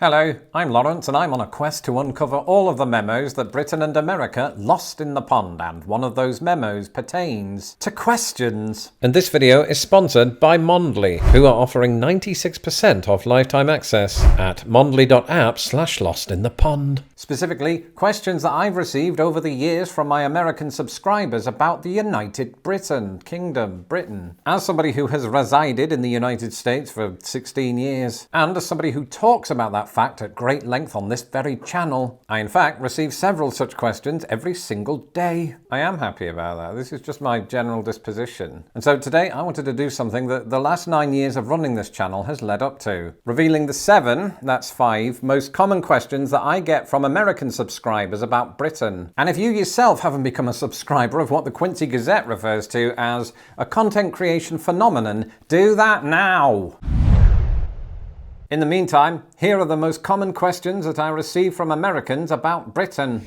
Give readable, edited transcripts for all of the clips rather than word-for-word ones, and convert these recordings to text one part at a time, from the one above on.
Hello, I'm Lawrence and I'm on a quest to uncover all of the memos that Britain and America lost in the pond, and one of those memos pertains to questions. And this video is sponsored by Mondly, who are offering 96% off lifetime access at mondly.app/lostinthepond. Specifically, questions that I've received over the years from my American subscribers about the United Britain. As somebody who has resided in the United States for 16 years, and as somebody who talks about that fact at great length on this very channel, I in fact receive several such questions every single day. I am happy about that. This is just my general disposition. And so today I wanted to do something that the last 9 years of running this channel has led up to. Revealing the 7, that's 5, most common questions that I get from American subscribers about Britain. And if you yourself haven't become a subscriber of what the Quincy Gazette refers to as a content creation phenomenon, do that now! In the meantime, here are the most common questions that I receive from Americans about Britain.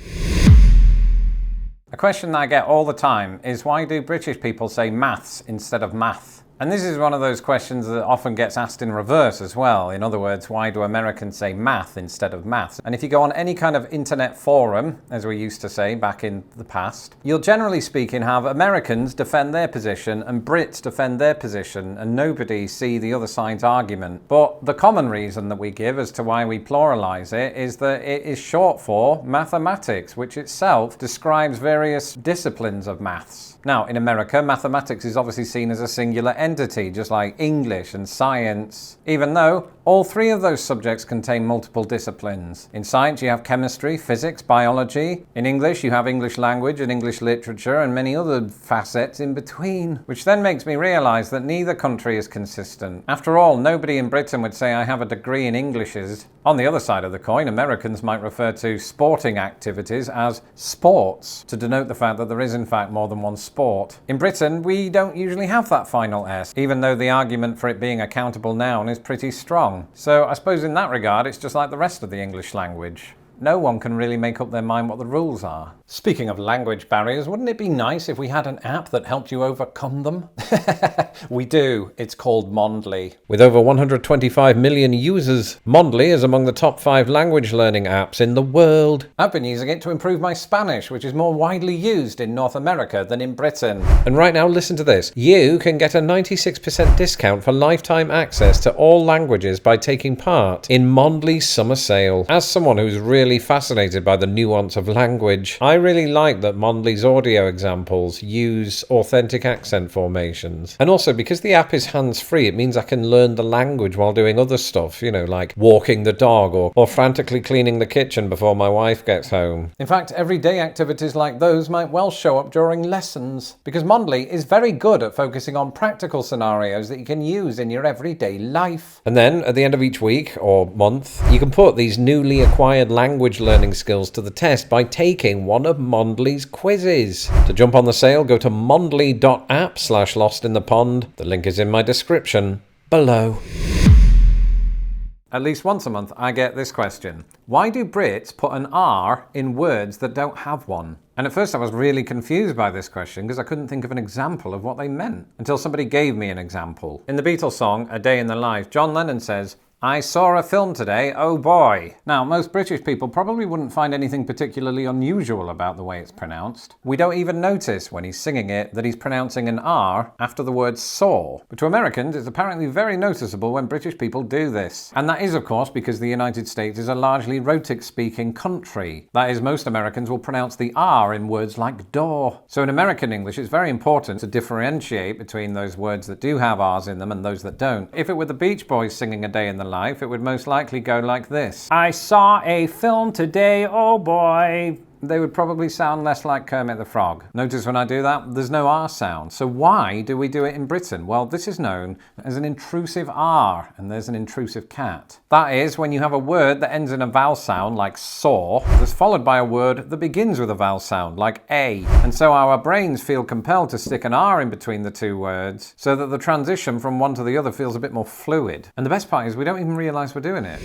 A question that I get all the time is, why do British people say maths instead of math? And this is one of those questions that often gets asked in reverse as well. In other words, why do Americans say math instead of maths? And if you go on any kind of internet forum, as we used to say back in the past, you'll generally speaking have Americans defend their position and Brits defend their position, and nobody see the other side's argument. But the common reason that we give as to why we pluralize it is that it is short for mathematics, which itself describes various disciplines of maths. Now, in America, mathematics is obviously seen as a singular entity, just like English and science, even though all three of those subjects contain multiple disciplines. In science, you have chemistry, physics, biology. In English, you have English language and English literature and many other facets in between, which then makes me realize that neither country is consistent. After all, nobody in Britain would say I have a degree in Englishes. On the other side of the coin, Americans might refer to sporting activities as sports to denote the fact that there is in fact more than one sport. In Britain, we don't usually have that final S, even though the argument for it being a countable noun is pretty strong. So I suppose in that regard, it's just like the rest of the English language. No one can really make up their mind what the rules are. Speaking of language barriers, wouldn't it be nice if we had an app that helped you overcome them? We do. It's called Mondly. With over 125 million users, Mondly is among the top 5 language learning apps in the world. I've been using it to improve my Spanish, which is more widely used in North America than in Britain. And right now, listen to this. You can get a 96% discount for lifetime access to all languages by taking part in Mondly's summer sale. As someone who's really fascinated by the nuance of language, I really like that Mondly's audio examples use authentic accent formations. And also, because the app is hands-free, it means I can learn the language while doing other stuff, like walking the dog or frantically cleaning the kitchen before my wife gets home. In fact, everyday activities like those might well show up during lessons, because Mondly is very good at focusing on practical scenarios that you can use in your everyday life. And then, at the end of each week or month, you can put these newly acquired language learning skills to the test by taking one of Mondly's quizzes. To jump on the sale, go to mondly.app/lostinthepond. The link is in my description below. At least once a month, I get this question. Why do Brits put an R in words that don't have one? And at first I was really confused by this question because I couldn't think of an example of what they meant, until somebody gave me an example. In the Beatles song, A Day in the Life, John Lennon says, "I saw a film today, oh boy." Now, most British people probably wouldn't find anything particularly unusual about the way it's pronounced. We don't even notice when he's singing it that he's pronouncing an R after the word saw. But to Americans, it's apparently very noticeable when British people do this. And that is, of course, because the United States is a largely rhotic-speaking country. That is, most Americans will pronounce the R in words like door. So in American English, it's very important to differentiate between those words that do have R's in them and those that don't. If it were the Beach Boys singing A Day in the Life, it would most likely go like this. I saw a film today, oh boy. They would probably sound less like Kermit the Frog. Notice when I do that, there's no R sound. So why do we do it in Britain? Well, this is known as an intrusive R, and there's an intrusive cat. That is, when you have a word that ends in a vowel sound, like saw, that's followed by a word that begins with a vowel sound, like A. And so our brains feel compelled to stick an R in between the two words, so that the transition from one to the other feels a bit more fluid. And the best part is we don't even realize we're doing it.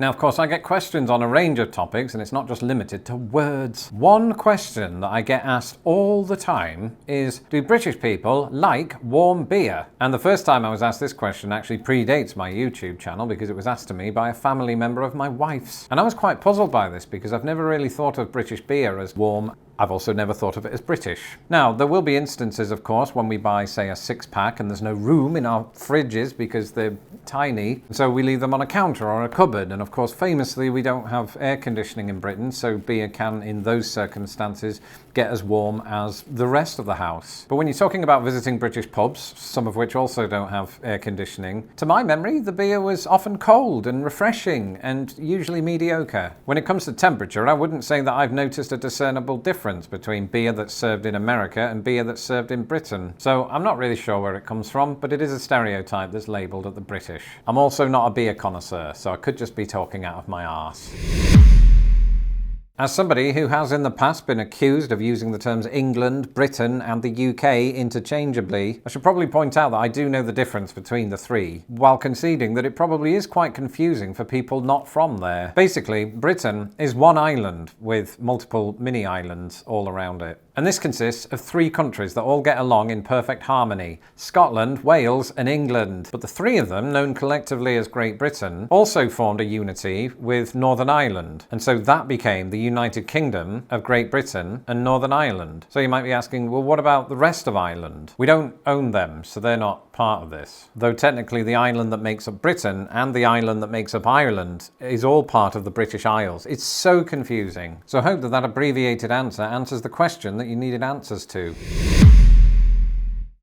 Now, of course, I get questions on a range of topics, and it's not just limited to words. One question that I get asked all the time is, do British people like warm beer? And the first time I was asked this question actually predates my YouTube channel, because it was asked to me by a family member of my wife's. And I was quite puzzled by this, because I've never really thought of British beer as warm. I've also never thought of it as British. Now, there will be instances, of course, when we buy, say, a 6-pack and there's no room in our fridges because they're tiny, so we leave them on a counter or a cupboard. And of course, famously, we don't have air conditioning in Britain, so beer can, in those circumstances, get as warm as the rest of the house. But when you're talking about visiting British pubs, some of which also don't have air conditioning, to my memory, the beer was often cold and refreshing and usually mediocre. When it comes to temperature, I wouldn't say that I've noticed a discernible difference between beer that's served in America and beer that's served in Britain. So I'm not really sure where it comes from, but it is a stereotype that's labelled at the British. I'm also not a beer connoisseur, so I could just be talking out of my arse. As somebody who has in the past been accused of using the terms England, Britain and the UK interchangeably, I should probably point out that I do know the difference between the three, while conceding that it probably is quite confusing for people not from there. Basically, Britain is one island with multiple mini-islands all around it. And this consists of 3 countries that all get along in perfect harmony: Scotland, Wales and England. But the 3 of them, known collectively as Great Britain, also formed a unity with Northern Ireland. And so that became the United Kingdom of Great Britain and Northern Ireland. So you might be asking, well, what about the rest of Ireland? We don't own them, so they're not part of this. Though technically the island that makes up Britain and the island that makes up Ireland is all part of the British Isles. It's so confusing. So I hope that that abbreviated answer answers the question that you needed answers to.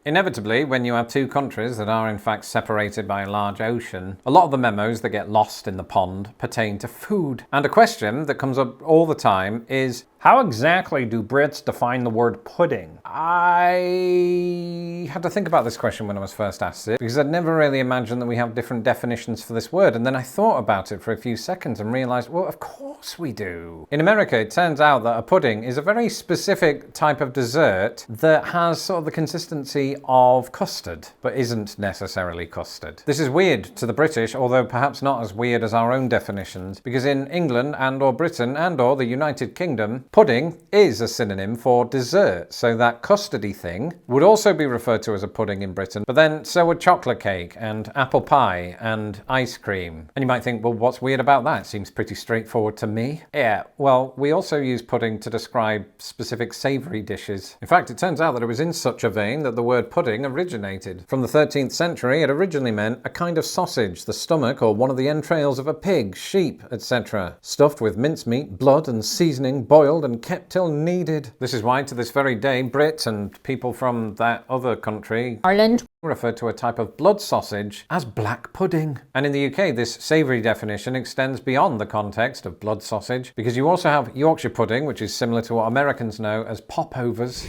Inevitably, when you have 2 countries that are in fact separated by a large ocean, a lot of the memos that get lost in the pond pertain to food. And a question that comes up all the time is, how exactly do Brits define the word pudding? I had to think about this question when I was first asked it, because I'd never really imagined that we have different definitions for this word. And then I thought about it for a few seconds and realised, well, of course we do. In America, it turns out that a pudding is a very specific type of dessert that has sort of the consistency of custard, but isn't necessarily custard. This is weird to the British, although perhaps not as weird as our own definitions, because in England and or Britain and or the United Kingdom, pudding is a synonym for dessert, so that custardy thing would also be referred to as a pudding in Britain, but then so would chocolate cake and apple pie and ice cream. And you might think, well, what's weird about that? It seems pretty straightforward to me. Yeah, well, we also use pudding to describe specific savoury dishes. In fact, it turns out that it was in such a vein that the word pudding originated. From the 13th century, it originally meant a kind of sausage, the stomach or one of the entrails of a pig, sheep, etc., stuffed with mincemeat, blood and seasoning, boiled and kept till needed. This is why to this very day, Brits and people from that other country, Ireland, refer to a type of blood sausage as black pudding. And in the UK, this savoury definition extends beyond the context of blood sausage, because you also have Yorkshire pudding, which is similar to what Americans know as popovers.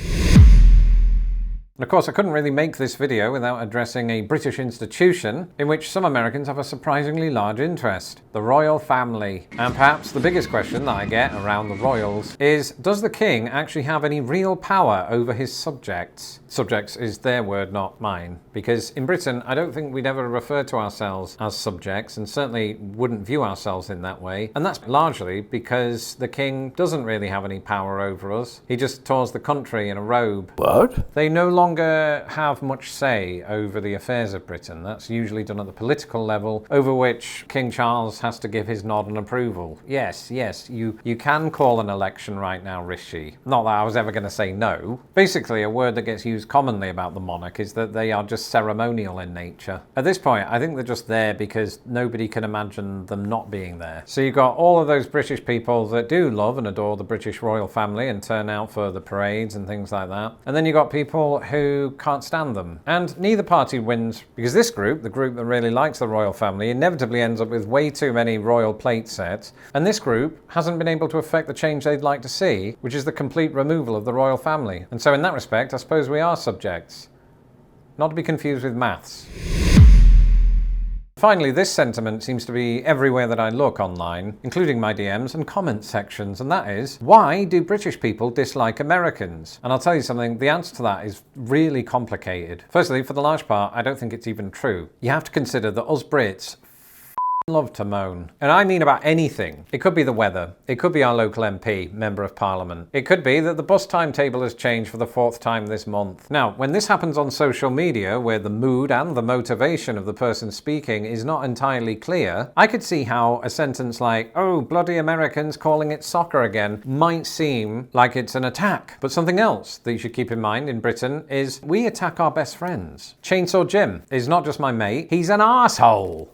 And of course, I couldn't really make this video without addressing a British institution in which some Americans have a surprisingly large interest: the royal family. And perhaps the biggest question that I get around the royals is, does the king actually have any real power over his subjects? Subjects is their word, not mine. Because in Britain, I don't think we'd ever refer to ourselves as subjects, and certainly wouldn't view ourselves in that way. And that's largely because the king doesn't really have any power over us. He just tours the country in a robe. What? They no longer have much say over the affairs of Britain. That's usually done at the political level, over which King Charles has to give his nod and approval. Yes, you can call an election right now, Rishi. Not that I was ever going to say no. Basically, a word that gets used commonly about the monarch is that they are just ceremonial in nature. At this point, I think they're just there because nobody can imagine them not being there. So you've got all of those British people that do love and adore the British royal family and turn out for the parades and things like that. And then you've got people who can't stand them. And neither party wins, because this group, the group that really likes the royal family, inevitably ends up with way too many royal plate sets. And this group hasn't been able to effect the change they'd like to see, which is the complete removal of the royal family. And so in that respect, I suppose we are subjects. Not to be confused with maths. Finally, this sentiment seems to be everywhere that I look online, including my DMs and comment sections, and that is, why do British people dislike Americans? And I'll tell you something, the answer to that is really complicated. Firstly, for the large part, I don't think it's even true. You have to consider that us Brits love to moan. And I mean about anything. It could be the weather. It could be our local MP, Member of Parliament. It could be that the bus timetable has changed for the 4th time this month. Now, when this happens on social media, where the mood and the motivation of the person speaking is not entirely clear, I could see how a sentence like, "Oh, bloody Americans calling it soccer again," might seem like it's an attack. But something else that you should keep in mind in Britain is we attack our best friends. Chainsaw Jim is not just my mate, he's an arsehole.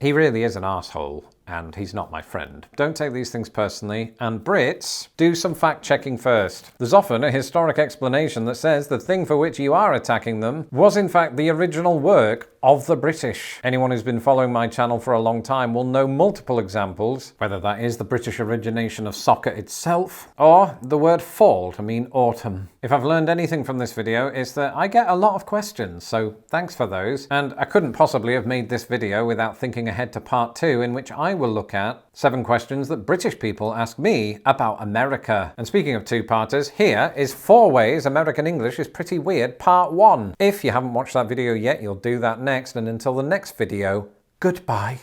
He really is an arsehole, and he's not my friend. Don't take these things personally, and Brits, do some fact-checking first. There's often a historic explanation that says the thing for which you are attacking them was in fact the original work of the British. Anyone who's been following my channel for a long time will know multiple examples, whether that is the British origination of soccer itself, or the word fall to mean autumn. If I've learned anything from this video, it's that I get a lot of questions, so thanks for those. And I couldn't possibly have made this video without thinking ahead to part 2, in which I will look at 7 questions that British people ask me about America. And speaking of two-parters, here is 4 ways American English is pretty weird, part 1. If you haven't watched that video yet, you'll do that next, and until the next video, goodbye.